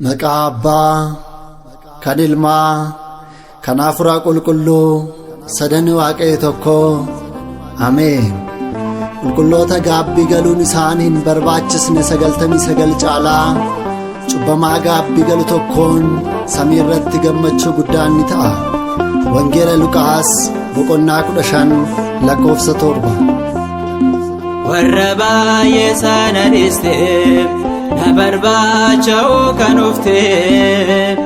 Maqaa Abbaa, kan Ilmaa, kan Hafuura Qulqulluu, sadan Waaqayyo tokko. Ameen. Qulqulloota gaabbii galuun isaaniin barbaachisne 99 caalaa cubbamaa gaabbii galu tokkoon samii irratti gammachuu guddaan ni ta'a. Wangeela Luqaas boqonnaa 15 lakkoofsa 7. Warra baay'ee sana dhiistee na barbaacha'uu kan uftee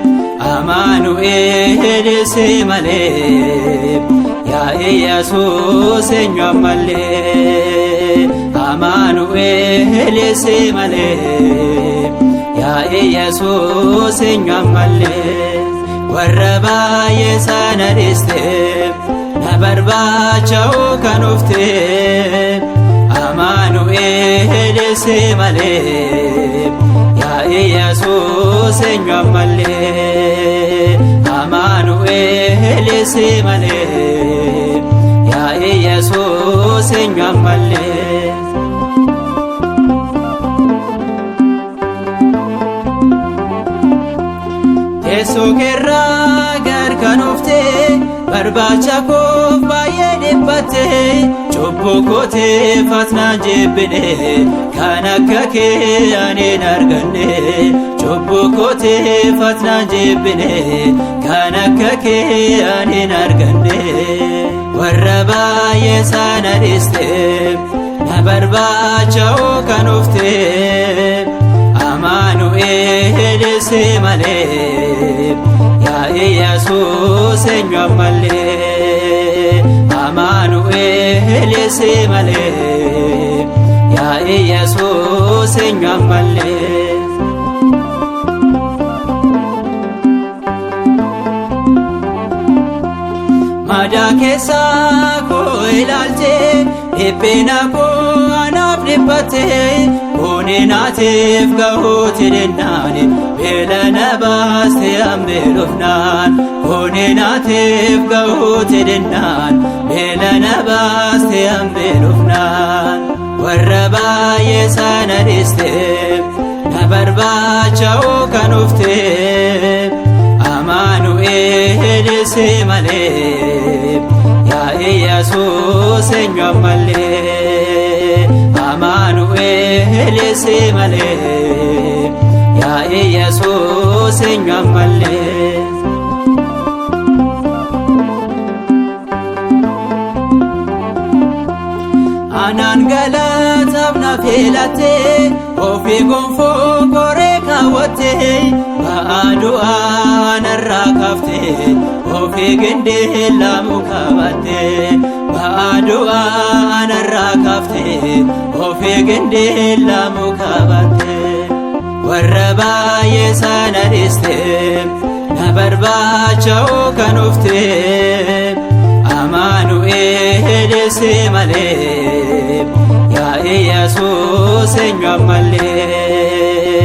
Amaanu'eel si malee yaa Iyyesuus eenyu ammallee Amaanu'eel si malee yaa Iyyesuus eenyu ammallee warra baay'ee sana dhiistee na barbaacha'uu kan uftee Amaanu'eel si malee yaa Iyyesuus eenyu ammallee Amaanu'eel si malee yaa Iyyesuus eenyu ammallee Teessoo keerraa gar kan uftee barbaacha koof baay'ee dhiphattee cubbuu kootiif atnaan jibbine kan akka kee ani hin arganne cubbuu kootiif atnaan jibbine kan akka kee ani hin arganne warra baay'ee sana dhiistee na barbaacha'uu kan uftee Amaanu'eel si malee yaa Iyyesuus eenyu ammallee Amaanu'eel si malee yaa Iyyesuus eenyu ammallee Madaa keessaa koo ilaaltee dhiphina koo anaaf dhiphattee Kuni naatiif gahuuti dennaani beela na baaste ammee dhufnaan Kuni naatiif gahuuti dennaan beela na baaste ammee dhufnaan warra baay'ee sana dhiistee na barbaacha'uu kan uftee Amaanu'eel si malee yaa Iyyesuus eenyu ammallee Amaanu'eel si malee yaa Iyyesuus eenyu ammallee Anaan galataaf na filattee ofii gonfoo koree kaawwattee ba'aa du'aa narraa kaaftee ofii gindee laamuu qabattee ba'aa du'aa narraa kaaftee ofii gindee laamuu qabattee warra baay'ee sana dhiistee na barbaacha'uu kan uftee Amaanu'eel si malee yaa Iyyesuus eenyu ammallee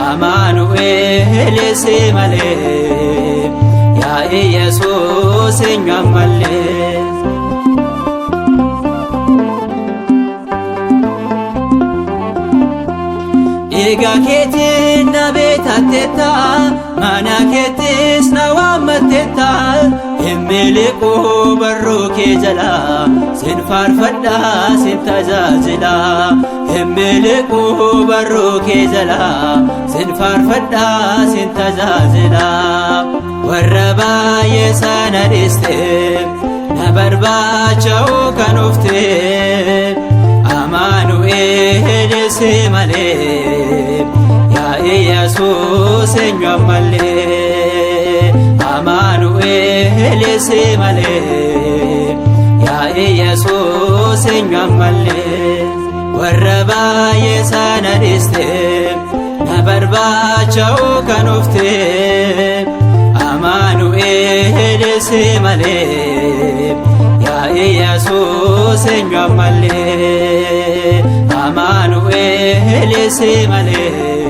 Amaanu'eel si malee yaa Iyyesuus eenyu ammallee Dhiiga keetiin na beetatteetta mana keettis na waammatteetta Himmiiliquu barruu kee jalaa sin faarfadhaa sin tajaajilaa Himmiiliquu barruu kee jalaa sin faarfadhaa sin tajaajilaa warra baay'ee sana dhiistee na barbaacha'uu kan uftee Amaanu'eel si malee yaa Iyyesuus eenyu ammallee Amaanu'eel si malee yaa Iyyesuus eenyu ammallee warra baay'ee sana dhiistee na barbaacha'uu kan uftee Amaanu'eel si malee yaa Iyyesuus eenyu ammallee Amaanu'eel si malee